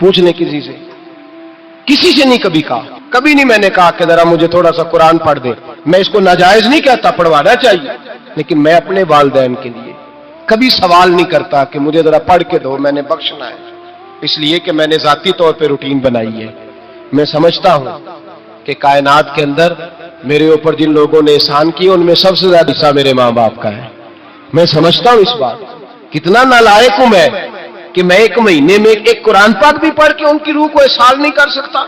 پوچھنے کسی سے، کسی سے نہیں کبھی کہا، کبھی نہیں میں نے کہا کہ ذرا مجھے تھوڑا سا قرآن پڑھ دے۔ میں اس کو ناجائز نہیں کہتا، پڑھوانا چاہیے، لیکن میں اپنے والدین کے لیے کبھی سوال نہیں کرتا کہ مجھے ذرا پڑھ کے دو، میں نے بخشنا ہے، اس لیے کہ میں نے ذاتی طور پہ روٹین بنائی ہے۔ میں سمجھتا ہوں کہ کائنات کے اندر میرے اوپر جن لوگوں نے احسان کیے ان میں سب سے زیادہ حصہ میرے ماں باپ کا ہے۔ میں سمجھتا ہوں اس بات، کتنا نالائق ہوں میں کہ میں ایک مہینے میں ایک قرآن پاک بھی پڑھ کے ان کی روح کو احسان نہیں کر سکتا۔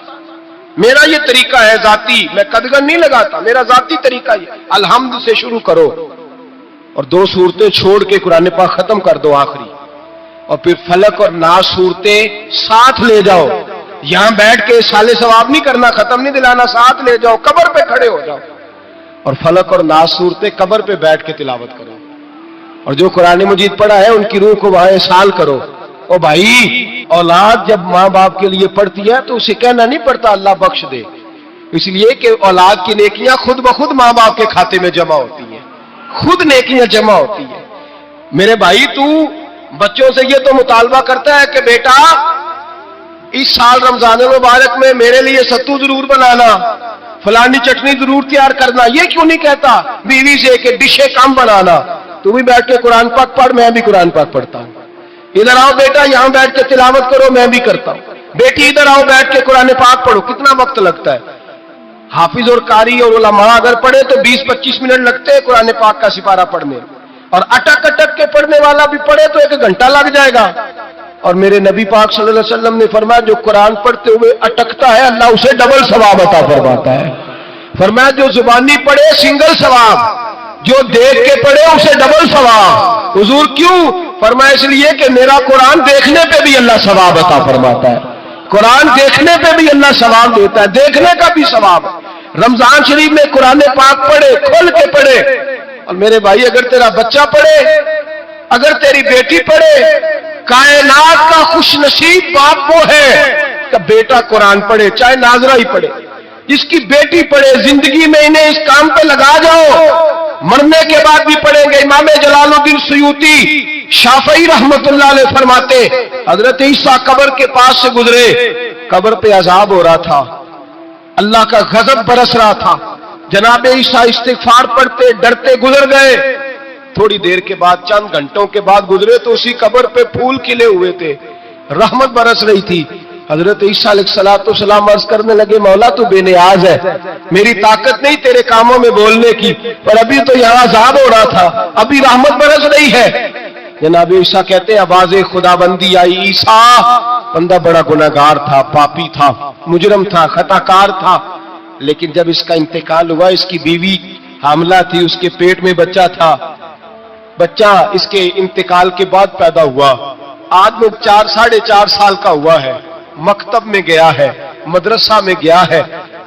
میرا یہ طریقہ ہے ذاتی، میں قدغن نہیں لگاتا، میرا ذاتی طریقہ یہ، الحمد سے شروع کرو اور 2 سورتیں چھوڑ کے قرآن پاک ختم کر دو آخری، اور پھر فلق اور ناس صورتیں ساتھ لے جاؤ، یہاں بیٹھ کے سالے ثواب نہیں کرنا، ختم نہیں دلانا، ساتھ لے جاؤ، قبر پہ کھڑے ہو جاؤ اور فلق اور ناس صورتیں قبر پہ بیٹھ کے تلاوت کرو، اور جو قرآن مجید پڑھا ہے ان کی روح کو وہاں احسان کرو۔ او بھائی، اولاد جب ماں باپ کے لیے پڑھتی ہے تو اسے کہنا نہیں پڑتا اللہ بخش دے، اس لیے کہ اولاد کی نیکیاں خود بخود ماں باپ کے کھاتے میں جمع ہوتی ہیں، خود نیکیاں جمع ہوتی ہیں۔ میرے بھائی، تو بچوں سے یہ تو مطالبہ کرتا ہے کہ بیٹا اس سال رمضان المبارک میں میرے لیے ستو ضرور بنانا، فلانی چٹنی ضرور تیار کرنا، یہ کیوں نہیں کہتا بیوی سے کہ ڈشیں کم بنانا، تو بھی بیٹھ کے قرآن پاک پڑھ، میں بھی قرآن پاک پڑھتا ہوں، ادھر آؤ بیٹا یہاں بیٹھ کے تلاوت کرو، میں بھی کرتا ہوں، بیٹی ادھر آؤ بیٹھ کے قرآن پاک پڑھو۔ کتنا وقت لگتا ہے؟ حافظ اور قاری اور علماء اگر پڑھے تو 20-25 منٹ لگتے ہیں قرآن پاک کا سپارہ پڑھنے، اور اٹک اٹک کے پڑھنے والا بھی پڑھے تو 1 گھنٹہ لگ جائے گا۔ اور میرے نبی پاک صلی اللہ علیہ وسلم نے فرمایا جو قرآن پڑھتے ہوئے اٹکتا ہے اللہ اسے ڈبل ثواب عطا فرماتا ہے۔ فرمایا جو زبانی پڑھے سنگل ثواب، جو دیکھ کے پڑھے اسے ڈبل ثواب۔ حضور کیوں؟ فرمایا اس لیے کہ میرا قرآن دیکھنے پہ بھی اللہ ثواب عطا فرماتا ہے، قرآن دیکھنے پہ بھی اللہ ثواب دیتا ہے، دیکھنے کا بھی ثواب۔ رمضان شریف میں قرآن پاک پڑھے، کھول کے پڑھے، اور میرے بھائی اگر تیرا بچہ پڑھے، اگر تیری بیٹی پڑھے، کائنات کا خوش نصیب باپ وہ ہے کہ بیٹا قرآن پڑھے، چاہے ناظرہ ہی پڑھے، جس کی بیٹی پڑھے۔ زندگی میں انہیں اس کام پہ لگا جاؤ، مرنے کے بعد بھی پڑھیں گے۔ امام جلال الدین سیوطی شافعی رحمت اللہ علیہ فرماتے حضرت عیسیٰ قبر کے پاس سے گزرے، قبر پہ عذاب ہو رہا تھا، اللہ کا غضب برس رہا تھا، جناب عیسیٰ استغفار پڑھتے ڈرتے گزر گئے۔ تھوڑی دیر کے بعد، چند گھنٹوں کے بعد گزرے تو اسی قبر پہ پھول کھلے ہوئے تھے، رحمت برس رہی تھی۔ حضرت عیسیٰ علیہ السلام عرض کرنے لگے مولا تو بے نیاز ہے، میری طاقت نہیں تیرے کاموں میں بولنے کی، پر ابھی تو یہاں عذاب ہو رہا تھا، ابھی رحمت برس رہی ہے۔ جناب عیسیٰ کہتے ہیں آواز خدا بندی آئی، عیسیٰ بندہ بڑا گناہگار تھا، پاپی تھا، مجرم تھا، خطا کار تھا، لیکن جب اس کا انتقال ہوا، اس کی بیوی حاملہ تھی، اس کے پیٹ میں بچہ تھا، بچہ اس کے انتقال کے بعد پیدا ہوا، آج وہ 4-4.5 سال کا ہوا ہے، مکتب میں گیا ہے، مدرسہ میں گیا ہے،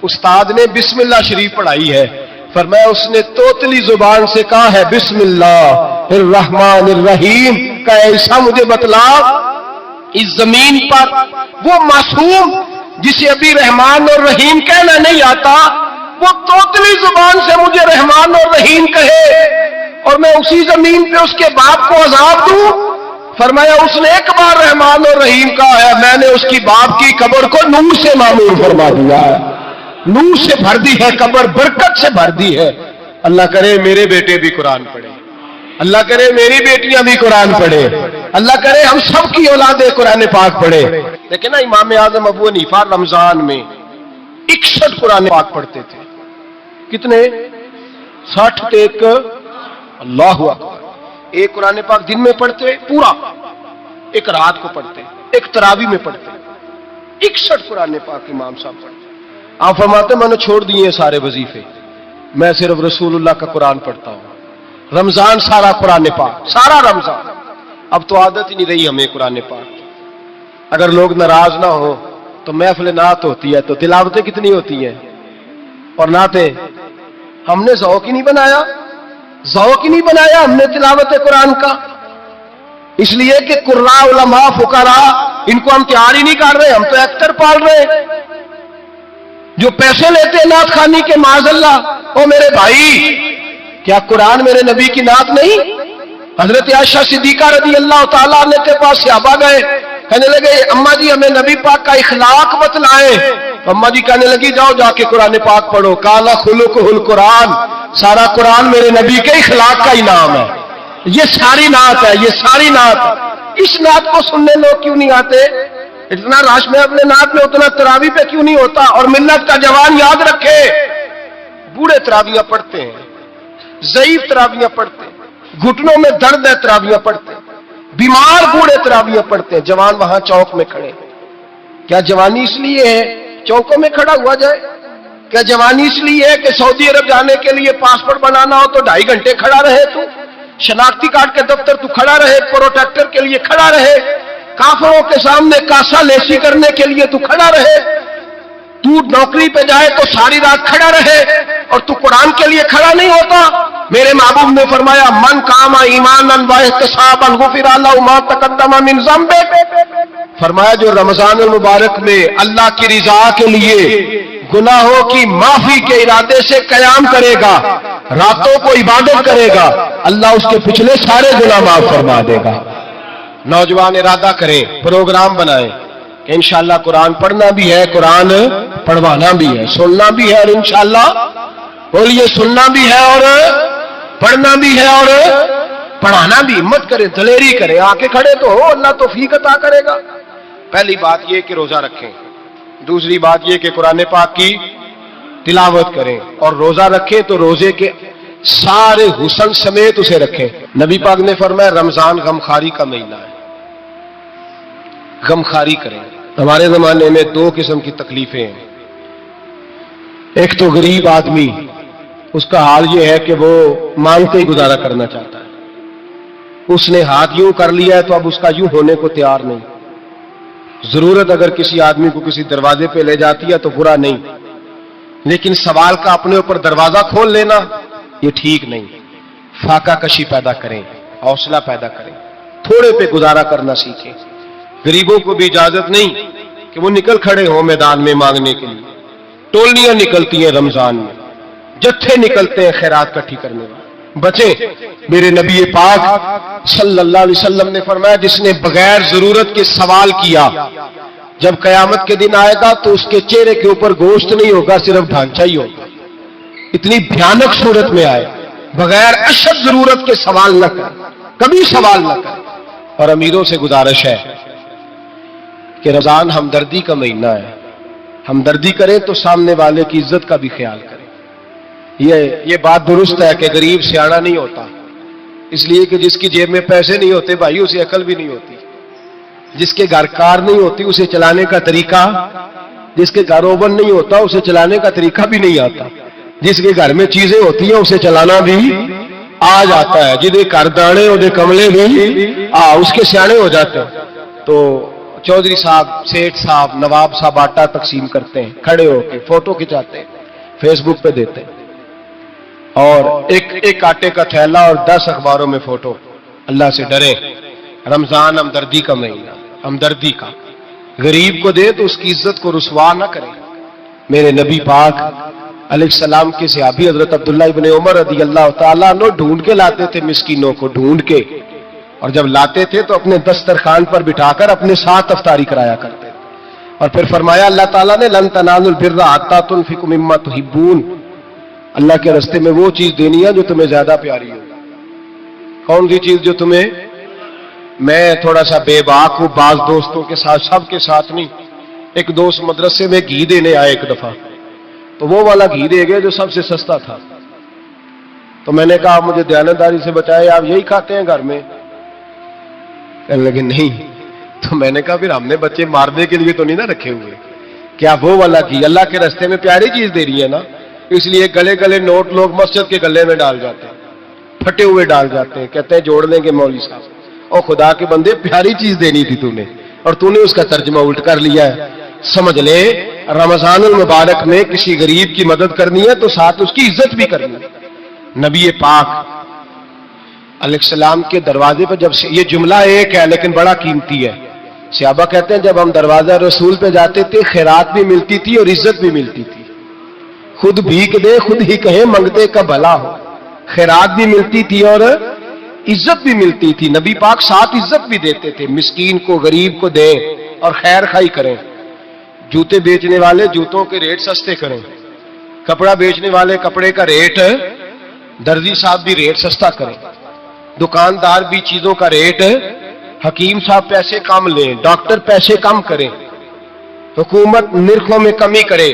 استاد نے بسم اللہ شریف پڑھائی ہے، فرمایا اس نے توتلی زبان سے کہا ہے بسم اللہ الرحمن الرحیم، کہ ایسا مجھے بتلا اس زمین پر وہ معصوم جسے ابھی رحمان اور رحیم کہنا نہیں آتا، وہ توتلی زبان سے مجھے رحمان اور رحیم کہے اور میں اسی زمین پہ اس کے باپ کو عذاب دوں؟ فرمایا اس نے ایک بار رحمان اور رحیم کہا ہے، میں نے اس کی باپ کی قبر کو نور سے معمور فرما دیا ہے، نور سے بھر دی ہے قبر، برکت سے بھر دی ہے۔ اللہ کرے میرے بیٹے بھی قرآن پڑھے، اللہ کرے میری بیٹیاں بھی قرآن پڑھے، اللہ کرے ہم سب کی اولادیں قرآن پاک پڑھے۔ لیکن نا امام اعظم ابو حنیفہ رمضان میں 61 قرآن پاک پڑھتے تھے۔ کتنے؟ 60 ایک، اللہ اکبر۔ ایک قرآن پاک دن میں پڑھتے پورا، ایک رات کو پڑھتے، ایک تراویح میں پڑھتے، 61 قرآن پاک امام صاحب پڑھتے۔ آپ فرماتے میں نے چھوڑ دیے سارے وظیفے، میں صرف رسول اللہ کا قرآن پڑھتا ہوں۔ رمضان سارا قرآن پاک، سارا رمضان۔ اب تو عادت ہی نہیں رہی ہمیں قرآن پاک۔ اگر لوگ ناراض نہ ہو تو محفل نعت ہوتی ہے تو تلاوتیں کتنی ہوتی ہیں، اور نعتیں ہم نے ذوق ہی نہیں بنایا، ذوق ہی نہیں بنایا ہم نے تلاوت قرآن کا، اس لیے کہ قراء علماء فقراء ان کو ہم تیار ہی نہیں کر رہے، ہم تو ایکٹر پال رہے جو پیسے لیتے ہیں نعت خوانی کے، معاذ اللہ۔ او میرے بھائی، کیا قرآن میرے نبی کی نعت نہیں؟ حضرت عائشہ صدیقہ رضی اللہ تعالیٰ عنہ کے پاس صحابہ گئے، کہنے لگے اماں جی ہمیں نبی پاک کا اخلاق بتلائیں. اماں جی کہنے لگی جاؤ جا کے قرآن پاک پڑھو. قال خلقہ القرآن، سارا قرآن میرے نبی کے اخلاق کا انعام ہے. یہ ساری نعت ہے، یہ ساری نعت. اس نعت کو سننے لوگ کیوں نہیں آتے؟ اتنا راش میں اپنے نعت میں اتنا تراویح پہ کیوں نہیں ہوتا؟ اور ملت کا جوان یاد رکھے، بوڑھے تراویحاں پڑھتے ہیں، ضعیف تراویحاں پڑھتے ہیں، گھٹنوں میں درد ہے تراویحاں پڑھتے ہیں، بیمار بوڑھے تراویحاں پڑھتے ہیں. جوان وہاں چوک میں کھڑے. کیا جوانی اس لیے ہے چوکوں میں کھڑا ہوا جائے؟ کیا جوانی اس لیے ہے کہ سعودی عرب جانے کے لیے پاسپورٹ بنانا ہو تو 2.5 گھنٹے کھڑا رہے؟ تو شناختی کارڈ کے دفتر تو کھڑا رہے، پروٹیکٹر کے لیے کھڑا رہے، کافروں کے سامنے کاسا لیسی کرنے کے لیے تو کھڑا رہے، تو نوکری پہ جائے تو ساری رات کھڑا رہے، اور تو قرآن کے لیے کھڑا نہیں ہوتا؟ میرے محبوب نے فرمایا من قام ایمانا واحتسابا غفر له ما تقدم من ذنبه. فرمایا جو رمضان المبارک میں اللہ کی رضا کے لیے گناہوں کی معافی کے ارادے سے قیام کرے گا، راتوں کو عبادت کرے گا، اللہ اس کے پچھلے سارے گناہ معاف فرما دے گا. نوجوان ارادہ کریں، پروگرام بنائیں کہ انشاءاللہ قرآن پڑھنا بھی ہے، قرآن پڑھوانا بھی ہے، سننا بھی ہے، اور انشاءاللہ بولیے سننا بھی ہے اور پڑھنا بھی ہے اور پڑھانا بھی. ہمت کریں، دلیری کریں، آ کے کھڑے تو ہو، اللہ توفیق عطا کرے گا. پہلی بات یہ کہ روزہ رکھیں، دوسری بات یہ کہ قرآن پاک کی تلاوت کریں، اور روزہ رکھیں تو روزے کے سارے حسن سمیت اسے رکھیں. نبی پاک نے فرمایا رمضان غمخاری کا مہینہ ہے، غمخاری کریں. ہمارے زمانے میں 2 قسم کی تکلیفیں ہیں. ایک تو غریب آدمی، اس کا حال یہ ہے کہ وہ مانگتے ہی گزارا کرنا چاہتا ہے. اس نے ہاتھ یوں کر لیا ہے تو اب اس کا یوں ہونے کو تیار نہیں. ضرورت اگر کسی آدمی کو کسی دروازے پہ لے جاتی ہے تو برا نہیں، لیکن سوال کا اپنے اوپر دروازہ کھول لینا یہ ٹھیک نہیں. فاقہ کشی پیدا کریں، حوصلہ پیدا کریں، تھوڑے پہ گزارا کرنا سیکھیں. غریبوں کو بھی اجازت نہیں کہ وہ نکل کھڑے ہوں میدان میں مانگنے کے لیے. ٹولیاں نکلتی ہیں رمضان میں، جتھے نکلتے ہیں خیرات کٹھی کرنے والے. بچیں. میرے نبی پاک صلی اللہ علیہ وسلم نے فرمایا جس نے بغیر ضرورت کے سوال کیا، جب قیامت کے دن آئے گا تو اس کے چہرے کے اوپر گوشت نہیں ہوگا، صرف ڈھانچہ ہی ہوگا. اتنی بھیانک صورت میں آئے. بغیر اشد ضرورت کے سوال نہ کریں، کبھی سوال نہ کریں. اور امیروں سے گزارش ہے کہ رمضان ہمدردی کا مہینہ ہے. ہمدردی کریں تو سامنے والے کی عزت کا بھی خیال کریں. یہ بات درست ہے کہ غریب سیاڑا نہیں ہوتا، اس لیے کہ جس کی جیب میں پیسے نہیں ہوتے بھائی اسے عقل بھی نہیں ہوتی. جس کے گھر کار نہیں ہوتی اسے چلانے کا طریقہ، جس کے گھر اوون نہیں ہوتا اسے چلانے کا طریقہ بھی نہیں آتا. جس کے گھر میں چیزیں ہوتی ہیں اسے چلانا بھی آ جاتا ہے. جدے گھر دانے اور کملے بھی اس کے سیانے ہو جاتے ہیں. تو چودھری صاحب، سیٹھ صاحب، نواب صاحب آٹا تقسیم کرتے ہیں، کھڑے ہو کے فوٹو کھچاتے ہیں، فیس بک پہ دیتے ہیں، اور ایک آٹے کا تھیلا اور 10 اخباروں میں فوٹو. اللہ سے ڈریں. رمضان ہمدردی کا مہینہ، ہمدردی کا. غریب کو دے تو اس کی عزت کو رسوا نہ کرے. میرے نبی پاک علیہ السلام کے صحابی حضرت عبداللہ ابن عمر رضی اللہ تعالیٰ عنہ ڈھونڈ کے لاتے تھے مسکینوں کو، ڈھونڈ کے، اور جب لاتے تھے تو اپنے دسترخوان پر بٹھا کر اپنے ساتھ افطاری کرایا کرتے تھے. اور پھر فرمایا اللہ تعالیٰ نے لن تنالوا البر حتی تنفقوا مما تحبون. اللہ کے راستے میں وہ چیز دینی ہے جو تمہیں زیادہ پیاری ہو. کون سی چیز جو تمہیں؟ میں تھوڑا سا بے باک ہوں، بعض دوستوں کے ساتھ، سب کے ساتھ نہیں. ایک دوست مدرسے میں گھی دینے آئے ایک دفعہ، تو وہ والا گھی دے گئے جو سب سے سستا تھا. تو میں نے کہا مجھے دیانتداری سے بچائے، آپ یہی کھاتے ہیں گھر میں؟ کہنے لگے نہیں. تو میں نے کہا پھر ہم نے بچے مارنے کے لیے تو نہیں نہ رکھے ہوئے. کیا وہ والا گھی اللہ کے راستے میں پیاری چیز دے رہی ہے نا، اس لیے گلے گلے نوٹ لوگ مسجد کے گلے میں ڈال جاتے ہیں، پھٹے ہوئے ڈال جاتے ہیں، کہتے ہیں جوڑ لیں گے مولوی صاحب. اور خدا کے بندے پیاری چیز دینی تھی تو نے، اور تو نے اس کا ترجمہ الٹ کر لیا ہے. سمجھ لے رمضان المبارک میں کسی غریب کی مدد کرنی ہے تو ساتھ اس کی عزت بھی کرنی ہے. نبی پاک علیہ السلام کے دروازے پہ جب یہ جملہ ایک ہے لیکن بڑا قیمتی ہے. صحابہ کہتے ہیں جب ہم دروازہ رسول پہ جاتے تھے خیرات بھی ملتی تھی اور عزت بھی ملتی تھی. خود بھیک دے خود ہی کہیں منگتے کا بھلا ہو. خیرات بھی ملتی تھی اور عزت بھی ملتی تھی. نبی پاک ساتھ عزت بھی دیتے تھے, مسکین کو غریب کو دیں اور خیر خائی کریں. جوتے بیچنے والے جوتوں کے ریٹ سستے کریں, کپڑا بیچنے والے کپڑے کا ریٹ, درزی صاحب بھی ریٹ سستا کریں, دکاندار بھی چیزوں کا ریٹ, حکیم صاحب پیسے کم لیں, ڈاکٹر پیسے کم کریں, حکومت نرخوں میں کمی کرے,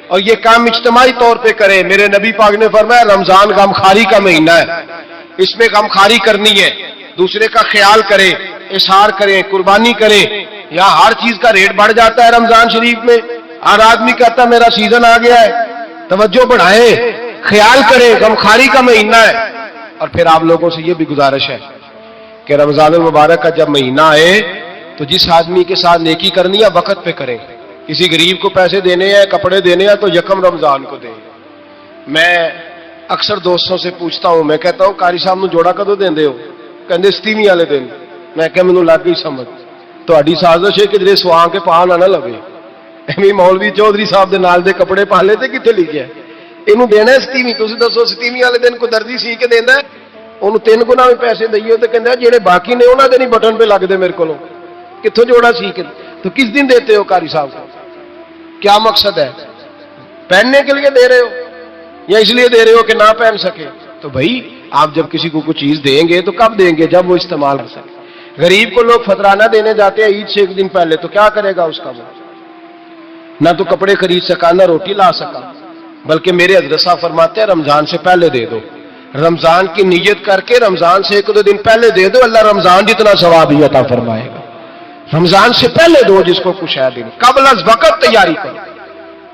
اور یہ کام اجتماعی طور پہ کرے. میرے نبی پاک نے فرمایا رمضان غمخواری کا مہینہ ہے, اس میں غمخواری کرنی ہے, دوسرے کا خیال کرے, اظہار کریں, قربانی کریں. یہاں ہر چیز کا ریٹ بڑھ جاتا ہے رمضان شریف میں. ہر آدمی کہتا ہے میرا سیزن آ گیا ہے, توجہ بڑھائیں, خیال کریں, غمخواری کا مہینہ ہے. اور پھر آپ لوگوں سے یہ بھی گزارش ہے کہ رمضان المبارک کا جب مہینہ آئے تو جس آدمی کے ساتھ نیکی کرنی ہے وقت پہ کریں. کسی غریب کو پیسے دینے ہیں, کپڑے دینے ہیں تو یکم رمضان کو دیں. میں اکثر دوستوں سے پوچھتا ہوں, میں کہتا ہوں قاری صاحب نو جوڑا کدو دیندے ہو؟ کہندے ستیویں والے دن. میں کہ مینوں لگ گئی سمجھ, تہاڈی سازش ہے کہ جڑے سواں کے پا نہ لگے. ایویں مولوی چودھری صاحب دے نال دے کپڑے پا لے تے کتے لکھیا ہے اینوں دینا ہے ستیویں. تسی دسو ستیویں والے دن کو درزی سی کے دیندا ہے, اونوں 3 گنا بھی پیسے دئیے تے کہندا جڑے باقی نے انہاں دے نہیں بٹن پہ لگدے میرے کولوں, کتھوں جوڑا سی کے. تو کس دن دیتے ہو قاری صاحب کو؟ کیا مقصد ہے؟ پہننے کے لیے دے رہے ہو یا اس لیے دے رہے ہو کہ نہ پہن سکے؟ تو بھائی آپ جب کسی کو کچھ چیز دیں گے تو کب دیں گے؟ جب وہ استعمال کر سکے. غریب کو لوگ فطرانہ دینے جاتے ہیں عید سے 1 دن پہلے, تو کیا کرے گا اس کا؟ وہ نہ تو کپڑے خرید سکا نہ روٹی لا سکا. بلکہ میرے حضرت صاحب فرماتے ہیں رمضان سے پہلے دے دو, رمضان کی نیت کر کے رمضان سے 1-2 دن پہلے دے دو, اللہ رمضان جتنا ثواب ہی عطا فرمائے گا. رمضان سے پہلے دو, جس کو کچھ ہے دن قبل از وقت تیاری کرو.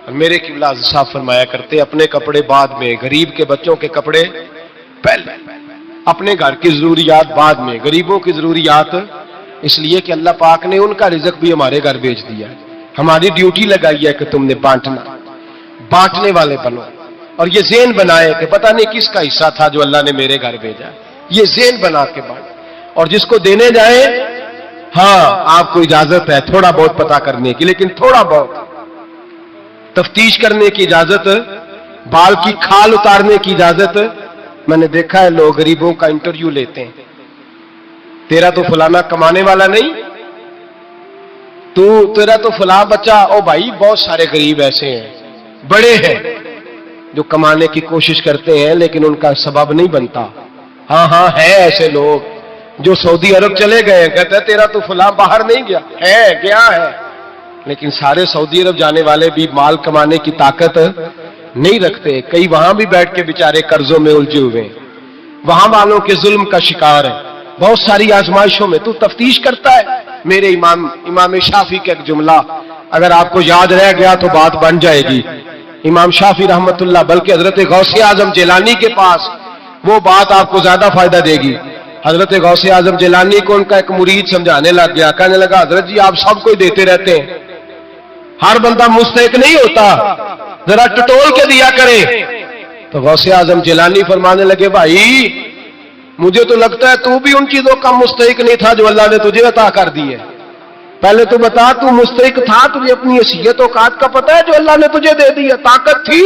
اور میرے قبلہ صاحب فرمایا کرتے اپنے کپڑے بعد میں, غریب کے بچوں کے کپڑے پہلے, اپنے گھر کی ضروریات بعد میں, غریبوں کی ضروریات. اس لیے کہ اللہ پاک نے ان کا رزق بھی ہمارے گھر بھیج دیا ہے. ہماری ڈیوٹی لگائی ہے کہ تم نے بانٹنا, بانٹنے والے بنو. اور یہ ذہن بنائے کہ پتہ نہیں کس کا حصہ تھا جو اللہ نے میرے گھر بھیجا. یہ ذہن بنا کے بانٹ. اور جس کو دینے جائیں, ہاں آپ کو اجازت ہے تھوڑا بہت پتہ کرنے کی, لیکن تھوڑا بہت تفتیش کرنے کی اجازت, بال کی کھال اتارنے کی اجازت. میں نے دیکھا ہے لوگ غریبوں کا انٹرویو لیتے ہیں, تیرا تو فلانا کمانے والا نہیں, تیرا تو فلاں بچہ. او بھائی بہت سارے غریب ایسے ہیں, بڑے ہیں, جو کمانے کی کوشش کرتے ہیں لیکن ان کا سبب نہیں بنتا. ہاں ہے ایسے لوگ جو سعودی عرب چلے گئے, کہتے ہیں تیرا تو فلاں باہر نہیں گیا. گیا ہے, لیکن سارے سعودی عرب جانے والے بھی مال کمانے کی طاقت نہیں رکھتے. کئی وہاں بھی بیٹھ کے بیچارے قرضوں میں الجھے ہوئے ہیں, وہاں والوں کے ظلم کا شکار ہے, بہت ساری آزمائشوں میں. تو تفتیش کرتا ہے. میرے امام شافعی کا ایک جملہ اگر آپ کو یاد رہ گیا تو بات بن جائے گی. امام شافعی رحمت اللہ, بلکہ حضرت غوث اعظم جیلانی کے پاس وہ بات آپ کو زیادہ فائدہ دے گی. حضرت غوث اعظم جیلانی کو ان کا ایک مرید سمجھانے لگ گیا, کہنے لگا حضرت جی آپ سب کو دیتے رہتے ہیں, ہر بندہ مستحق نہیں ہوتا, ذرا ٹٹول کے دیا کرے. تو غوث اعظم جیلانی فرمانے لگے بھائی مجھے تو لگتا ہے تو بھی ان چیزوں کا مستحق نہیں تھا جو اللہ نے تجھے عطا کر دی ہے. پہلے تو بتا تو مستحق تھا, تجھے اپنی حیثیت و اوقات کا پتہ ہے جو اللہ نے تجھے دے دی ہے؟ طاقت تھی,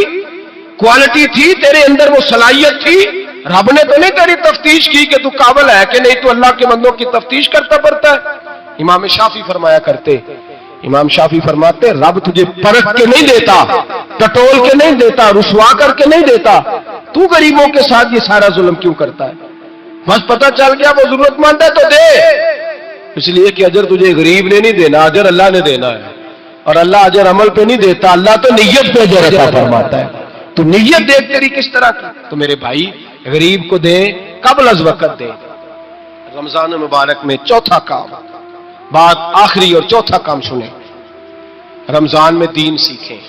کوالٹی تھی, تیرے اندر وہ صلاحیت تھی. رب نے تو نہیں تیری تفتیش کی کہ تو قابل ہے کہ نہیں, تو اللہ کے بندوں کی تفتیش کرتا پڑتا ہے. امام شافعی فرمایا کرتے, امام شافعی فرماتے رب تجھے پرکھ کے نہیں دیتا, ٹٹول کے نہیں دیتا, رسوا کر کے نہیں دیتا. تو غریبوں کے ساتھ یہ سارا ظلم کیوں کرتا ہے؟ بس پتہ چل گیا وہ ضرورت مند ہے تو دے. اس لیے کہ اجر تجھے غریب نے نہیں دینا, اجر اللہ نے دینا ہے. اور اللہ اجر عمل پہ نہیں دیتا, اللہ تو نیت پہ اجر عطا فرماتا ہے. تو نیت دیکھ تیری کس طرح کی. تو میرے بھائی غریب کو دیں, قبل از وقت دیں. رمضان مبارک میں چوتھا کام, بات آخری اور چوتھا کام سنیں, رمضان میں دین سیکھیں.